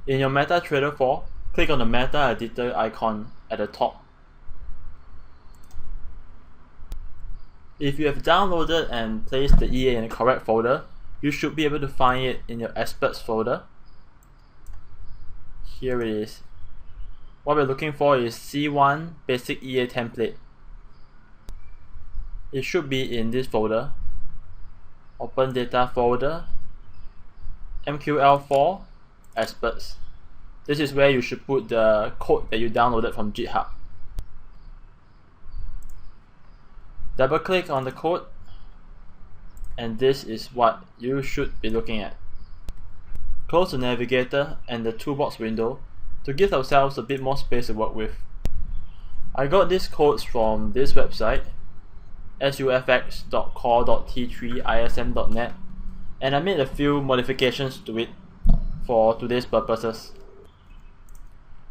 In your MetaTrader 4, click on the Meta Editor icon at the top. If you have downloaded and placed the EA in the correct folder, you should be able to find it in your experts folder. Here it is. What we're looking for is C1 basic EA template. It should be in this folder. Open data folder, MQL4, experts. This is where you should put the code that you downloaded from GitHub. Double click on the code, and this is what you should be looking at. Close the navigator and the toolbox window to give ourselves a bit more space to work with. I got these codes from this website, sufx.core.t3ism.net, and I made a few modifications to it for today's purposes.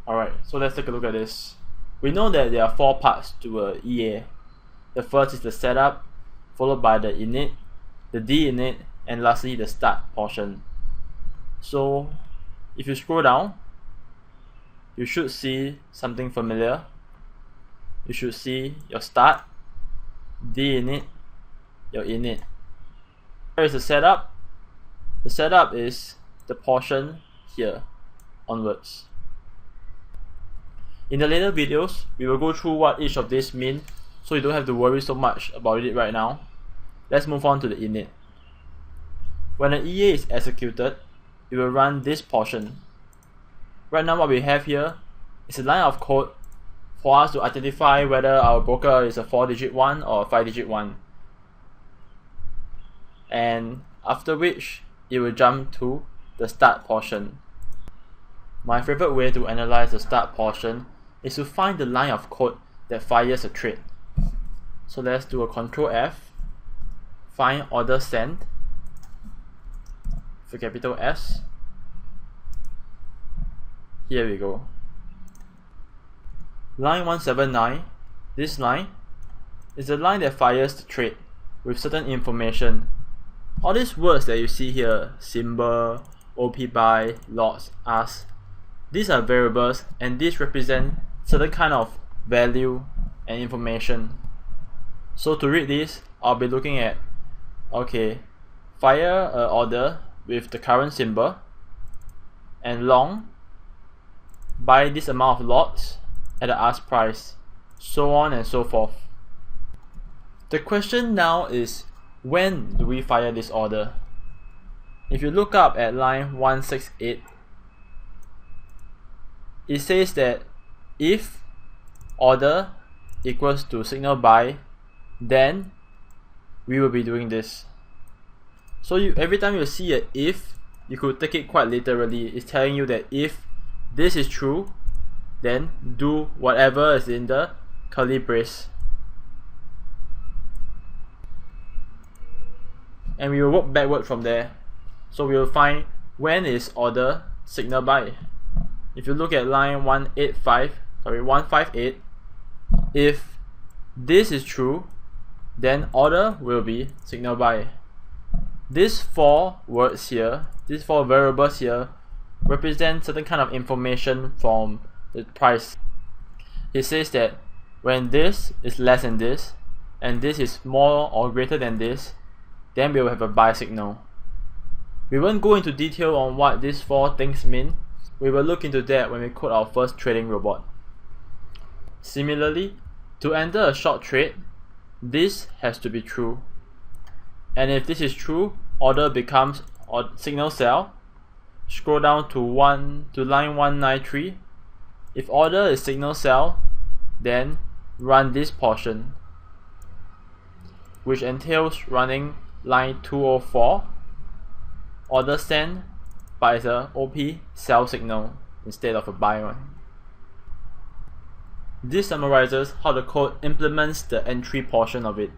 Alright, so let's take a look at this. We know that there are 4 parts to a EA. The first is the setup, followed by the init, the de-init, and lastly the start portion. So if you scroll down, you should see something familiar. You should see your start, de-init, your init. Here is the setup. The setup is the portion here onwards. In the later videos, we will go through what each of these mean, so you don't have to worry so much about it right now. Let's move on to the init. When an EA is executed, it will run this portion. Right now what we have here is a line of code for us to identify whether our broker is a 4-digit one or a 5-digit one. And after which, it will jump to the start portion. My favorite way to analyze the start portion is to find the line of code that fires a trade. So let's do a Ctrl F, find order send for capital S. Here we go. Line 179, this line is the line that fires the trade with certain information. All these words that you see here, symbol, OP buy, lots, ask, these are variables and these represent certain kind of value and information. So to read this, I'll be looking at, okay, fire an order with the current symbol, and long, buy this amount of lots at the ask price, so on and so forth. The question now is, when do we fire this order? If you look up at line 168, it says that if order equals to signal buy, then we will be doing this. So every time you see a if, you could take it quite literally. It's telling you that if this is true, then do whatever is in the curly brace. And we will work backward from there. So we will find when is order signal buy. If you look at line 158, if this is true, then order will be signal buy. These 4 words here, these 4 variables here, represent certain kind of information from the price. It says that when this is less than this, and this is more or greater than this, then we will have a buy signal. We won't go into detail on what these 4 things mean. We will look into that when we code our first trading robot. Similarly, to enter a short trade, this has to be true. And if this is true, order becomes signal sell. Scroll down to line 193. If order is signal sell, then run this portion, which entails running line 204, order send, but it's a OP sell signal instead of a buy one. This summarizes how the code implements the entry portion of it.